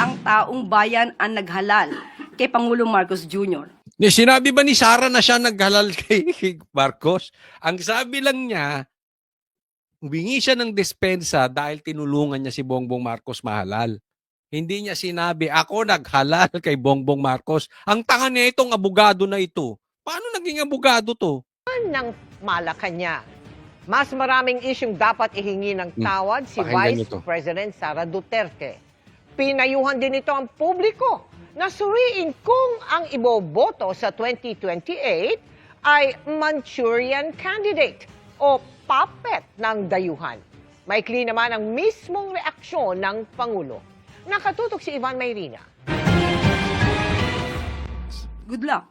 ang taong bayan ang naghalal kay Pangulong Marcos Jr. Sinabi ba ni Sara na siya naghalal kay Marcos? Ang sabi lang niya, humingi siya ng dispensa dahil tinulungan niya si Bongbong Marcos mahalal. Hindi niya sinabi, ako naghalal kay Bongbong Marcos. Ang tanga niya itong abogado na ito. Paano naging abogado to? Ng Malacanang. Mas maraming isyung dapat ihingi ng tawad si Pakinggan Vice niyo to. President Sara Duterte. Pinayuhan din ito ang publiko na suriin kung ang iboboto sa 2028 ay Manchurian candidate o puppet ng dayuhan. Maikli naman ang mismong reaksyon ng Pangulo. Nakatutok si Ivan Mayrina. Good luck.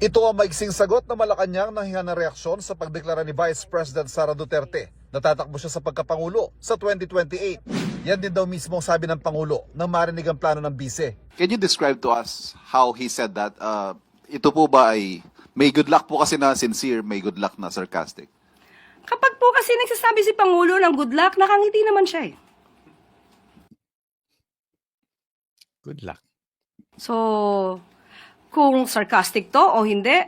Ito ang maiksing sagot na Malacanang nang hinga ng reaksyon sa pagdeklara ni Vice President Sara Duterte. Natatakbo siya sa pagkapangulo sa 2028. Yan din daw mismo ang sabi ng Pangulo nang marinig ang plano ng bise. Can you describe to us how he said that? Ito po ba ay may good luck po kasi na sincere, may good luck na sarcastic? Kapag po kasi nagsasabi si Pangulo ng good luck, nakangiti naman siya eh. Good luck. So, kung sarcastic to o hindi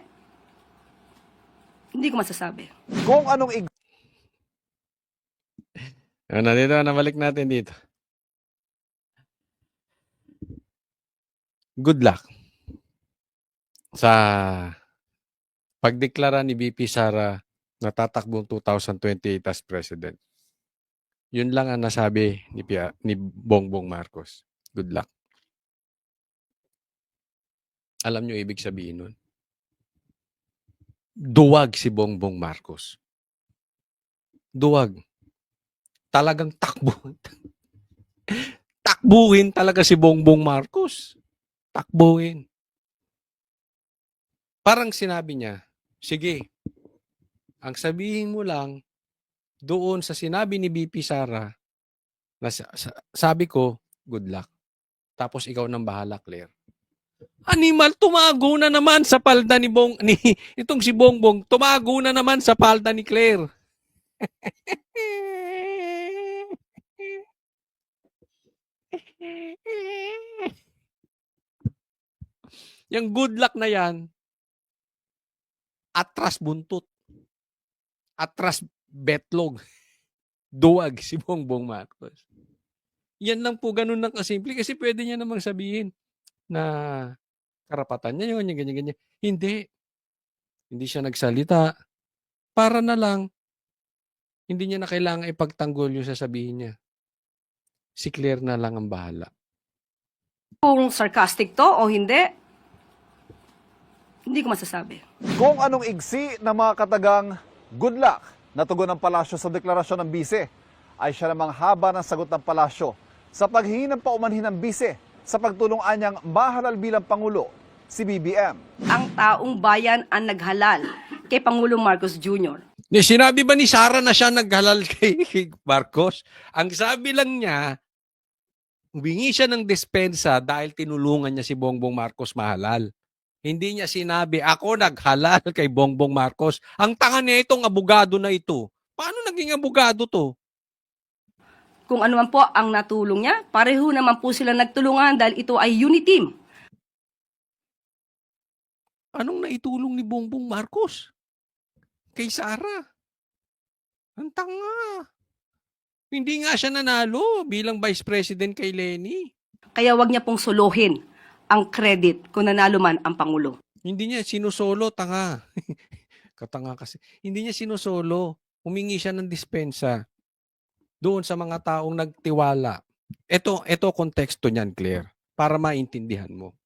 ko masasabi. Kung anong Ano dito, nabalik natin dito. Good luck sa pagdeklara ni VP Sara na tatakbong 2028 as president. Yun lang ang nasabi ni Bongbong Marcos. Good luck. Alam nyo ibig sabihin nun? Duwag si Bongbong Marcos. Duwag. Talagang takbuhin talaga si Bongbong Marcos. Takbuhin. Parang sinabi niya, sige, ang sabihin mo lang doon sa sinabi ni BP Sara na sabi ko, good luck. Tapos ikaw nang bahala, Claire. Animal, tumago na naman sa palda ni itong si Bongbong, tumago na naman sa palda ni Claire. Yung good luck na yan, atras buntot. Atras betlog. Duwag si Bongbong Marcos. Yan lang po, ganun lang kasimple. Kasi pwede niya namang sabihin na karapatan niya yun, yung ganyan-ganyan. Hindi. Hindi siya nagsalita. Para na lang, hindi niya na kailangan ipagtanggol yung sasabihin niya. Si Claire na lang ang bahala. Kung sarcastic to o hindi ko masasabi. Kung anong igsi na mga katagang good luck na tugon ng palasyo sa deklarasyon ng bise, ay siya namang haba ng sagot ng palasyo sa paghingi ng paumanhin ng bise sa pagtulong anyang mahalal bilang Pangulo, si BBM. Ang taong bayan ang naghalal kay Pangulong Marcos Jr. Sinabi ba ni Sara na siya naghalal kay Marcos? Ang sabi lang niya, humingi siya ng dispensa dahil tinulungan niya si Bongbong Marcos mahalal. Hindi niya sinabi, ako naghalal kay Bongbong Marcos. Ang tanga niya itong abogado na ito. Paano naging abogado to? Kung ano man po ang natulong niya, pareho naman po sila nagtulungan dahil ito ay unity team. Anong naitulong ni Bongbong Marcos kay Sara? Ang tanga. Hindi nga siya nanalo bilang Vice President kay Lenny. Kaya wag niya pong solohin ang credit kung nanalo man ang Pangulo. Hindi niya sinusolo, tanga. Katanga kasi. Hindi niya sinusolo. Humingi siya ng dispensa doon sa mga taong nagtiwala. Ito konteksto niyan, Claire, para maintindihan mo.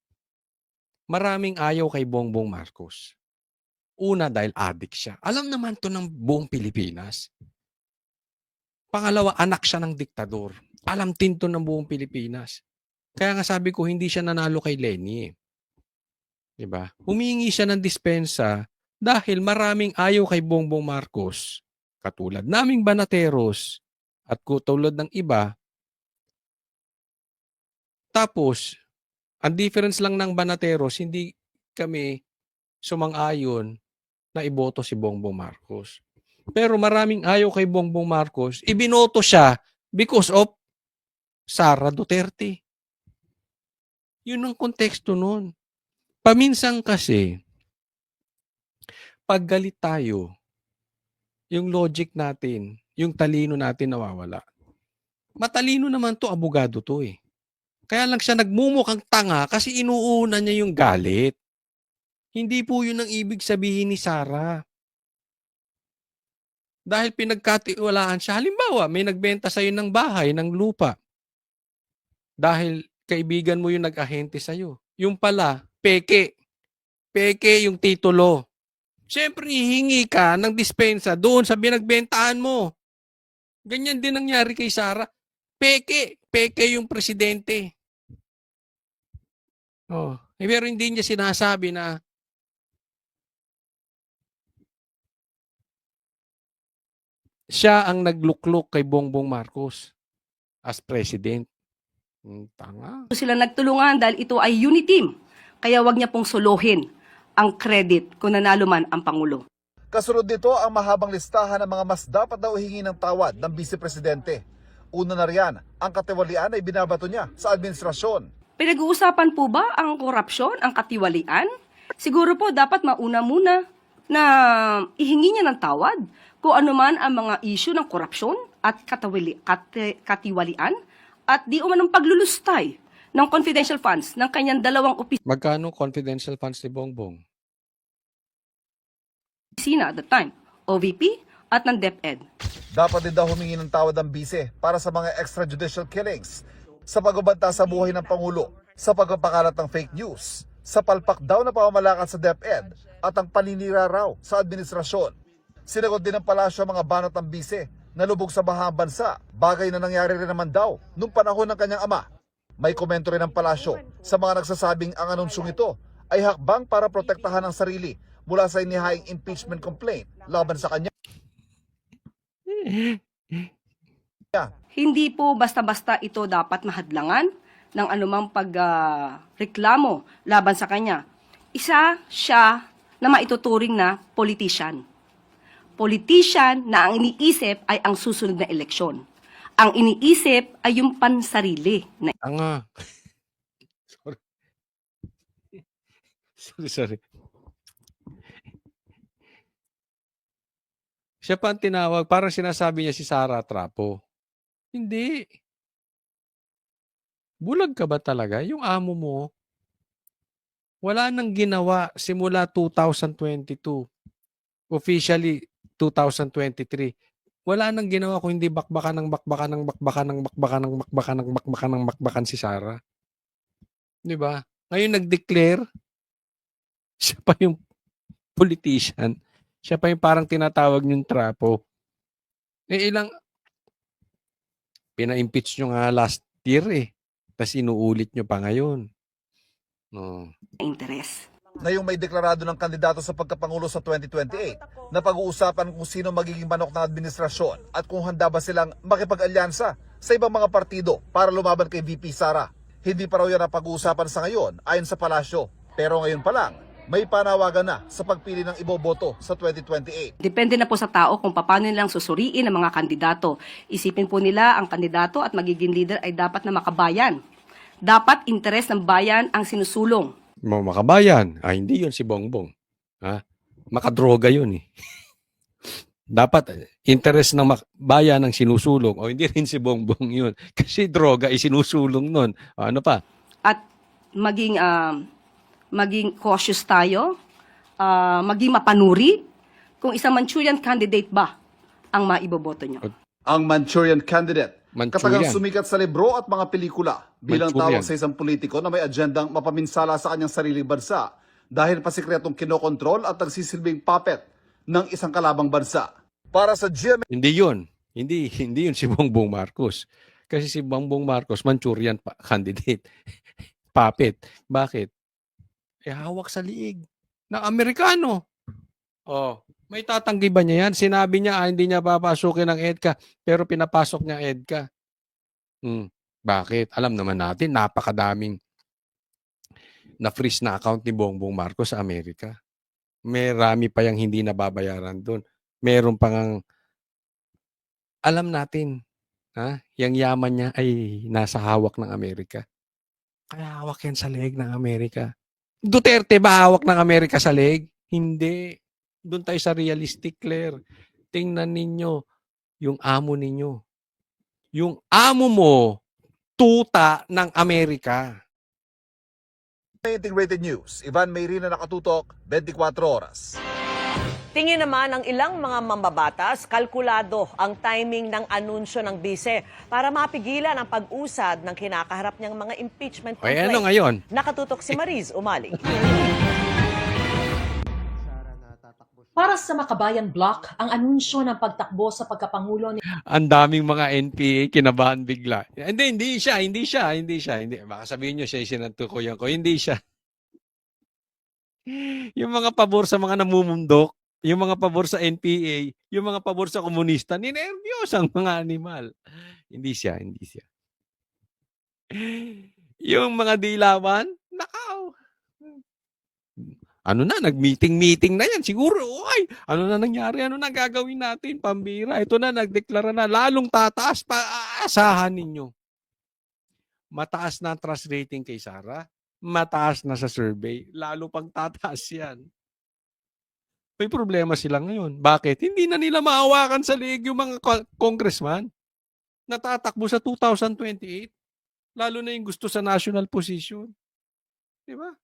Maraming ayaw kay Bongbong Marcos. Una, dahil addict siya. Alam naman to ng buong Pilipinas. Pangalawa, anak siya ng diktador. Alam din to ng buong Pilipinas. Kaya nga sabi ko, hindi siya nanalo kay Lenny. Diba? Humingi siya ng dispensa dahil maraming ayaw kay Bongbong Marcos. Katulad naming Banateros at katulad ng iba. Tapos, ang difference lang ng Banateros, hindi kami sumang-ayon na iboto si Bongbong Marcos. Pero maraming ayaw kay Bongbong Marcos, ibinoto siya because of Sara Duterte. Yun ang konteksto nun. Paminsan kasi, pag galit tayo, yung logic natin, yung talino natin nawawala. Matalino naman to, abogado to eh. Kaya lang siya nagmumukhang tanga kasi inuuna niya yung galit. Hindi po yun ang ibig sabihin ni Sarah. Dahil pinagkatiwalaan siya. Halimbawa, may nagbenta sa'yo ng bahay, ng lupa. Dahil kaibigan mo yung nag-ahente sa'yo. Yung pala, peke. Peke yung titulo. Siyempre, hihingi ka ng dispensa doon sa binagbentahan mo. Ganyan din nangyari kay Sarah. Peke. Peke yung presidente. Oh. Pero hindi niya sinasabi na siya ang naglukluk kay Bongbong Marcos as president. Tanga. Sila nagtulungan dahil ito ay unity team. Kaya wag niya pong suluhin ang credit kung nanalo man ang Pangulo. Kasunod nito ang mahabang listahan ng mga mas dapat daw hingi ng tawad ng Vice Presidente. Una na riyan, ang katiwalian ay binabato niya sa administrasyon. Pinag-uusapan po ba ang korupsyon, ang katiwalian? Siguro po dapat mauna muna na ihingi niya ng tawad kung ano man ang mga issue ng korupsyon at katiwalian at di umanong paglulustay ng confidential funds ng kanyang dalawang Magkano confidential funds ni Bongbong? opisina at the time, OVP at ng DepEd. Dapat din daw humingi ng tawad ang bise para sa mga extrajudicial killings, sa pagbabanta sa buhay ng Pangulo, sa pagpapakalat ng fake news, sa palpak daw na pamamalakad sa DepEd at ang paninira raw sa administrasyon. Sinagot din ng palasyo ang mga banat ng bise na lubog sa bahang bansa, bagay na nangyari rin naman daw nung panahon ng kanyang ama. May komento rin ng palasyo sa mga nagsasabing ang anunsyong ito ay hakbang para protektahan ang sarili mula sa inihaing impeachment complaint laban sa kanya. Hindi po basta-basta ito dapat mahadlangan ng anumang pagreklamo laban sa kanya. Isa siya na maituturing na politician. Politician na ang iniisip ay ang susunod na eleksyon. Ang iniisip ay yung pansarili na Tanga. Sorry. Siya pa ang tinawag, parang sinasabi niya si Sarah Trapo. Hindi. Bulag ka ba talaga? Yung amo mo, wala nang ginawa simula 2022. Officially, 2023. Wala nang ginawa kung hindi bakbakan ng bakbakan ng bakbakan ng bakbakan ng bakbakan ng bakbakan ng bakbakan si Sarah. Di ba? Ngayon nag-declare, siya pa yung politician. Siya pa yung parang tinatawag niyong Trapo. Pina-impeach nyo nga last year eh. Tapos inuulit nyo pa ngayon. No. interes. Na yung may deklarado ng kandidato sa pagkapangulo sa 2028 na pag-uusapan kung sino magiging manok ng administrasyon at kung handa ba silang makipag-alyansa sa ibang mga partido para lumaban kay VP Sara. Hindi pa raw yan ang pag-uusapan sa ngayon ayon sa palasyo. Pero ngayon pa lang, may panawagan na sa pagpili ng iboboto sa 2028. Depende na po sa tao kung paano nilang susuriin ang mga kandidato. Isipin po nila ang kandidato at magiging leader ay dapat na makabayan. Dapat interes ng bayan ang sinusulong. Mga makabayan. Hindi yun si Bongbong. Makadroga yun eh. Dapat interest ng bayan ang sinusulong. O hindi rin si Bongbong yun. Kasi droga ay sinusulong nun. Ano pa? At maging cautious tayo, maging mapanuri kung isang Manchurian candidate ba ang maiboboto nyo. Ang Manchurian candidate, katagang Manchurian. sumikat sa libro at mga pelikula bilang Manchurian. tawag sa isang politiko na may agendang mapaminsala sa kanyang sariling bansa dahil pasikretong kinokontrol at nagsisilbing puppet ng isang kalabang bansa. Para sa GMA Hindi yun. Hindi yun si Bongbong Marcos. Kasi si Bongbong Marcos, Manchurian candidate. Puppet. Bakit? Hawak sa liig ng Amerikano. May tatanggi ba niya yan? Sinabi niya, hindi niya papasukin ng EDCA, pero pinapasok niya EDCA. Bakit? Alam naman natin, napakadaming na-freeze na account ni Bongbong Marcos sa Amerika. Marami pa yung hindi nababayaran doon. Meron pang alam natin, yung yaman niya ay nasa hawak ng Amerika. Kaya hawak yan sa leeg ng Amerika. Duterte ba hawak ng Amerika sa leeg? Hindi. Doon tayo sa realistic, Claire. Tingnan ninyo yung amo ninyo. Yung amo mo, tuta ng Amerika. Integrated News, Ivan Mayrina nakatutok, 24 oras. Tingin naman ng ilang mga mambabatas, kalkulado ang timing ng anunsyo ng bise para mapigilan ang pag-usad ng kinakaharap niyang mga impeachment Ay, complaint. ano ngayon? Nakatutok si Mariz Umaling. Para sa Makabayan Block, ang anunsyo ng pagtakbo sa pagkapangulo ni Ang daming mga NPA kinabahan bigla. Hindi siya. Baka sabihin nyo siya sinantukuyan ko. Hindi siya. Yung mga pabor sa mga namumundok, yung mga pabor sa NPA, yung mga pabor sa komunista, ninervyos ang mga animal. Hindi siya. Yung mga dilawan, nakaw. Ano na, nag-meeting na yan. Siguro, oy, ano na nangyari? Ano na gagawin natin? Pambira. Ito na, nagdeklara na. Lalong tataas pa. Aasahan ninyo. Mataas na ang trust rating kay Sara. Mataas na sa survey. Lalo pang tataas yan. May problema sila ngayon. Bakit? Hindi na nila maawakan sa leeg yung mga congressman. Natatakbo sa 2028. Lalo na yung gusto sa national position. Diba?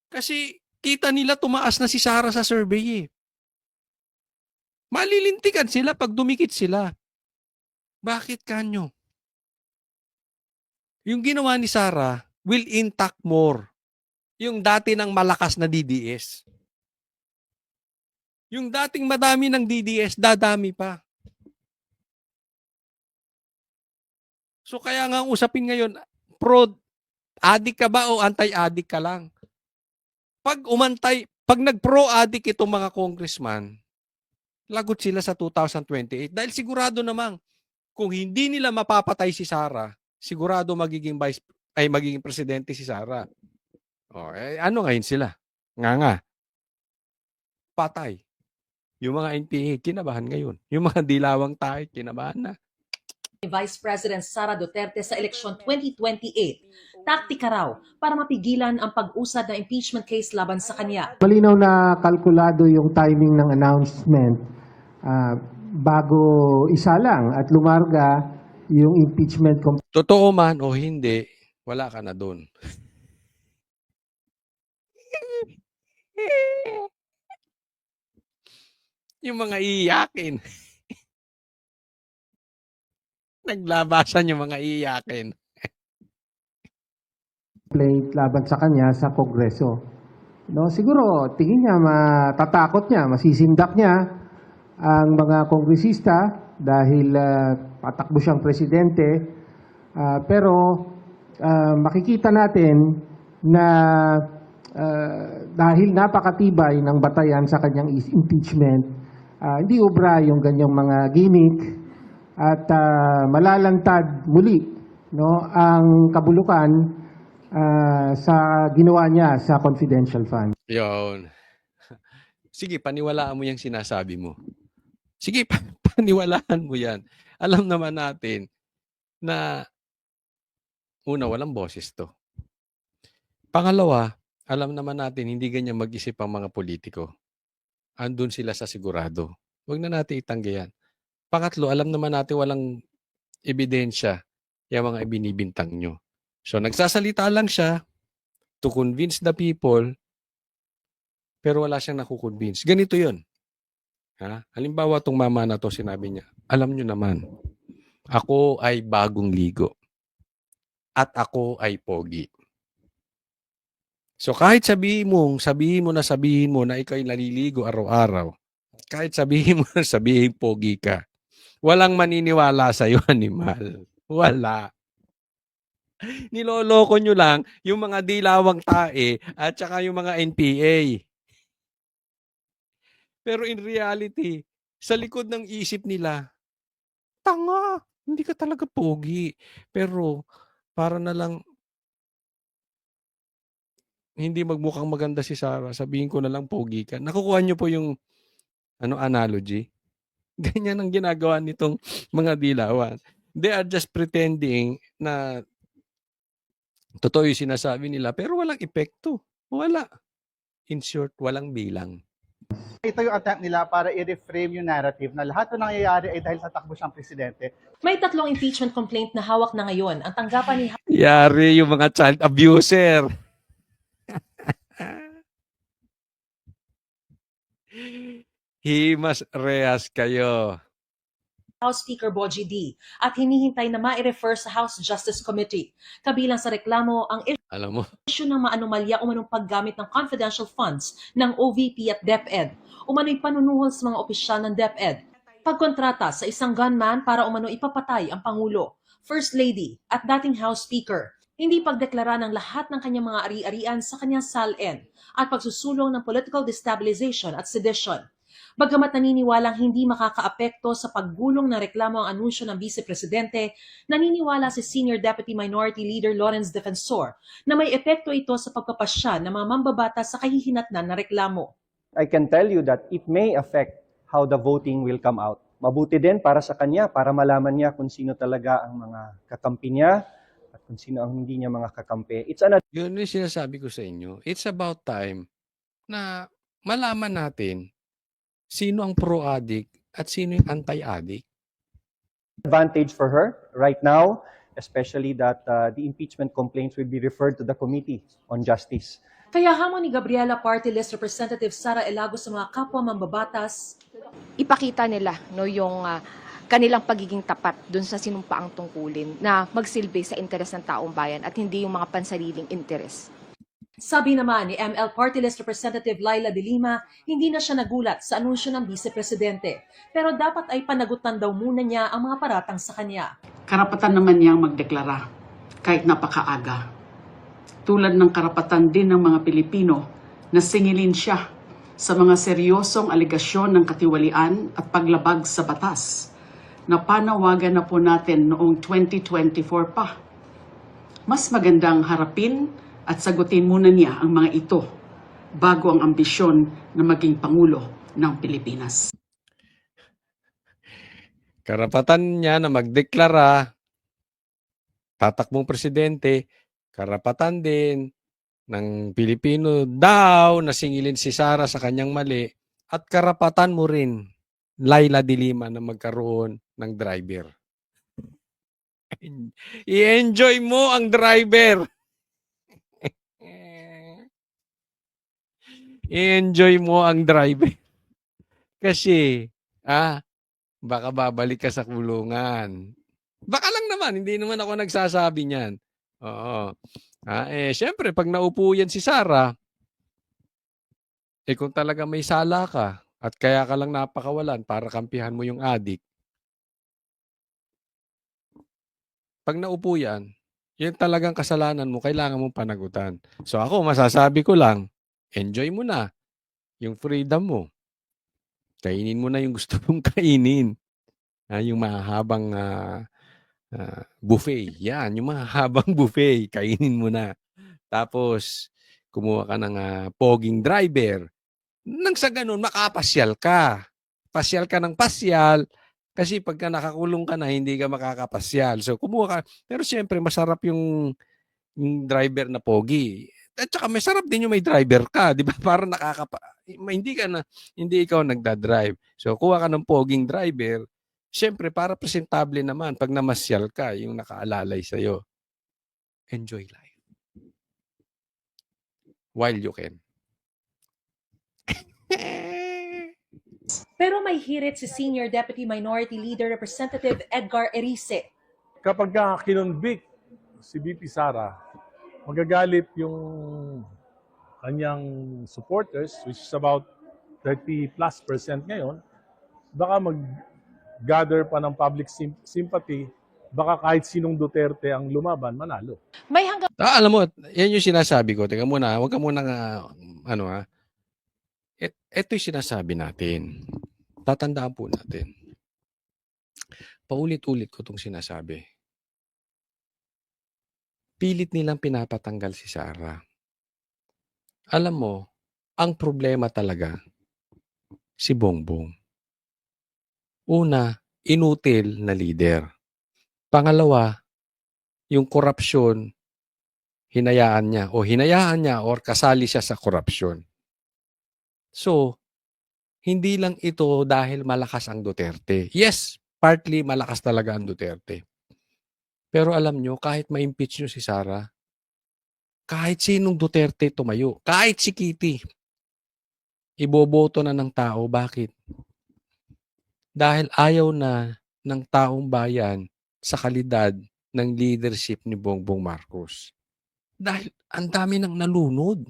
Kasi kita nila tumaas na si Sara sa survey eh. Malilintikan sila pag dumikit sila. Bakit kanyo? Yung ginawa ni Sara will intact more. Yung dati ng malakas na DDS. Yung dating madami ng DDS, dadami pa. So kaya nga ang usapin ngayon, pro-addict ka ba o anti-addict ka lang? Pag nag-pro-addict itong mga congressman, lagot sila sa 2028. Dahil sigurado namang, kung hindi nila mapapatay si Sara, sigurado magiging presidente si Sara. Ano ngayon sila? Nga. Patay. Yung mga NPA, kinabahan ngayon. Yung mga dilawang tayo, kinabahan na. Vice President Sara Duterte sa eleksyon 2028. Taktika raw para mapigilan ang pag-usad ng impeachment case laban sa kanya. Malinaw na kalkulado yung timing ng announcement bago isa lang at lumarga yung impeachment Totoo man o hindi, wala ka na doon. Yung mga iiyakin. Naglabasan yung mga iiyakin. complaint laban sa kanya sa Kongreso. No, siguro tingin niya matatakot niya, masisindak niya ang mga kongresista dahil patakbo siyang presidente. Pero makikita natin na dahil napakatibay ng batayan sa kanyang impeachment, hindi ubra yung ganyang mga gimmick at malalantad muli no ang kabulukan sa ginawa niya sa confidential fund. Yun. Sige, paniwalaan mo yung sinasabi mo. Sige, paniwalaan mo yan. Alam naman natin na una, walang boses to. Pangalawa, alam naman natin hindi ganyan mag-isip ang mga politiko. Andun sila sa sigurado. Huwag na natin itanggi yan. Pangatlo, alam naman natin walang ebidensya yung mga ibinibintang nyo. So, nagsasalita lang siya to convince the people, pero wala siyang nakukonvince. Ganito yun. Halimbawa, itong mama na to, sinabi niya, alam nyo naman, ako ay bagong ligo. At ako ay pogi. So, kahit sabihin mo na ikaw ay naliligo araw-araw, kahit sabihin mo na sabihin pogi ka, walang maniniwala sa'yo, animal. Wala. Niloloko nyo lang yung mga dilawang tae at saka yung mga NPA. Pero in reality, sa likod ng isip nila, tanga, hindi ka talaga pogi. Pero para na lang hindi magmukhang maganda si Sara, sabihin ko na lang pogi ka. Nakukuha nyo po yung analogy? Ganyan ang ginagawa nitong mga dilawan. They are just pretending na Totoo yung sinasabi nila, pero walang epekto. Wala. In short, walang bilang. Ito yung attempt nila para i-reframe yung narrative na lahat ng nangyayari ay dahil sa takbo siyang presidente. May 3 impeachment complaint na hawak na ngayon. Ang tanggapan ni Yari yung mga child abuser. Himas rehas kayo. House Speaker Bogie D. at hinihintay na ma-refer sa House Justice Committee. Kabilang sa reklamo ang Alam mo, issue ng maanomalya umanong paggamit ng confidential funds ng OVP at DepEd. Umano'y panunuhol sa mga opisyal ng DepEd. Pagkontrata sa isang gunman para umano ipapatay ang Pangulo, First Lady at dating House Speaker. Hindi pagdeklara ng lahat ng kanyang mga ari-arian sa kanyang SALN at pagsusulong ng political destabilization at sedition. Bagamat naniniwalang hindi makakaapekto sa paggulong ng reklamo ang anunsyo ng Vice Presidente, naniniwala si Senior Deputy Minority Leader Lawrence Defensor na may epekto ito sa pagpapasya ng mga mambabatas sa kahihinatnan na reklamo. I can tell you that it may affect how the voting will come out. Mabuti din para sa kanya, para malaman niya kung sino talaga ang mga kakampi niya at kung sino ang hindi niya mga kakampi. It's an yun yung sinasabi ko sa inyo. It's about time na malaman natin sino ang pro-addict at sino yung anti-addict. advantage for her right now, especially that the impeachment complaints will be referred to the Committee on Justice. Kaya hamon ni Gabriela Party List Representative Sara Elago sa mga kapwa mambabatas, ipakita nila yung kanilang pagiging tapat dun sa sinumpaang tungkulin na magsilbi sa interes ng taong bayan at hindi yung mga pansariling interes. sabi naman ni ML Party List Representative Laila De Lima, hindi na siya nagulat sa anunsyo ng Vice Presidente. Pero dapat ay panagutan daw muna niya ang mga paratang sa kanya. Karapatan naman niyang magdeklara kahit napakaaga. Tulad ng karapatan din ng mga Pilipino na singilin siya sa mga seryosong aligasyon ng katiwalian at paglabag sa batas na panawagan na po natin noong 2024 pa. Mas magandang harapin at sagutin muna niya ang mga ito bago ang ambisyon na maging Pangulo ng Pilipinas. Karapatan niya na magdeklara, tatakbong presidente, karapatan din ng Pilipino daw na singilin si Sara sa kanyang mali at karapatan mo rin, Laila De Lima, na magkaroon ng driver. I-enjoy mo ang driver. I-enjoy mo ang driver. Kasi, baka babalik ka sa kulungan. Baka lang naman, hindi naman ako nagsasabi niyan. Oo. Syempre, pag naupo yan si Sara, kung talaga may sala ka, at kaya ka lang napakawalan para kampihan mo yung adik, pag naupo yan, yun talagang kasalanan mo, kailangan mong panagutan. So ako, masasabi ko lang, enjoy mo na yung freedom mo. Kainin mo na yung gusto mong kainin. Yung mahabang buffet. Yan, yung mahabang buffet. Kainin mo na. Tapos, kumuha ka ng poging driver. Nang sa ganun, makapasyal ka. Pasyal ka ng pasyal. Kasi pagka nakakulong ka na, hindi ka makakapasyal. So, kumuha ka. Pero siyempre, masarap yung driver na pogi. At saka may sarap din yung may driver ka, di ba? Para hindi ikaw nagda-drive. So, kuha ka ng poging driver. Siyempre, para presentable naman pag namasyal ka, yung nakaalalay sa'yo. Enjoy life. While you can. Pero may hirit si Senior Deputy Minority Leader Representative Edgar Erice. Kapag kinonvict si VP Sara, magagalit yung kanyang supporters, which is about 30+% ngayon, baka mag-gather pa ng public sympathy, baka kahit sinong Duterte ang lumaban, manalo. May hanggang Alam mo, yan yung sinasabi ko. Teka muna, huwag ka muna ito yung sinasabi natin. Tatandaan po natin. Paulit-ulit ko itong sinasabi. Pilit nilang pinapatanggal si Sara. Alam mo, ang problema talaga, si Bongbong. Una, inutil na leader. Pangalawa, yung korupsyon hinayaan niya or kasali siya sa korupsyon. So, hindi lang ito dahil malakas ang Duterte. Yes, partly malakas talaga ang Duterte. Pero alam nyo, kahit ma-impeach nyo si Sara, kahit sinong Duterte tumayo, kahit si Kitty, iboboto na ng tao. Bakit? Dahil ayaw na ng taong bayan sa kalidad ng leadership ni Bongbong Marcos. Dahil ang dami nang nalunod.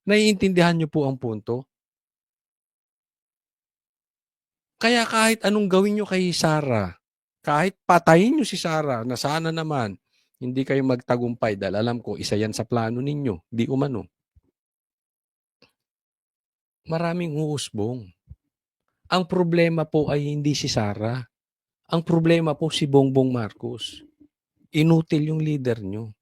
Naiintindihan niyo po ang punto? Kaya kahit anong gawin niyo kay Sara, kahit patayin niyo si Sara, na sana naman hindi kayo magtagumpay dahil alam ko isa yan sa plano ninyo, di umano. Maraming huusbong. Ang problema po ay hindi si Sara. Ang problema po si Bongbong Marcos. Inutil yung leader nyo.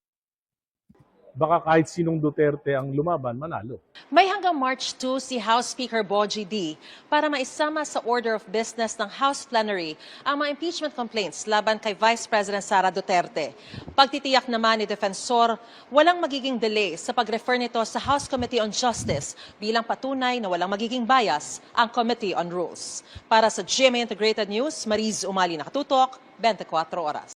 Baka kahit sinong Duterte ang lumaban, manalo. May hanggang March 2 si House Speaker Bogie D para maisama sa order of business ng House Plenary ang mga impeachment complaints laban kay Vice President Sara Duterte. Pagtitiyak naman ni Defensor, walang magiging delay sa pag-refer nito sa House Committee on Justice bilang patunay na walang magiging bias ang Committee on Rules. Para sa GMA Integrated News, Mariz Umali nakatutok, 24 oras.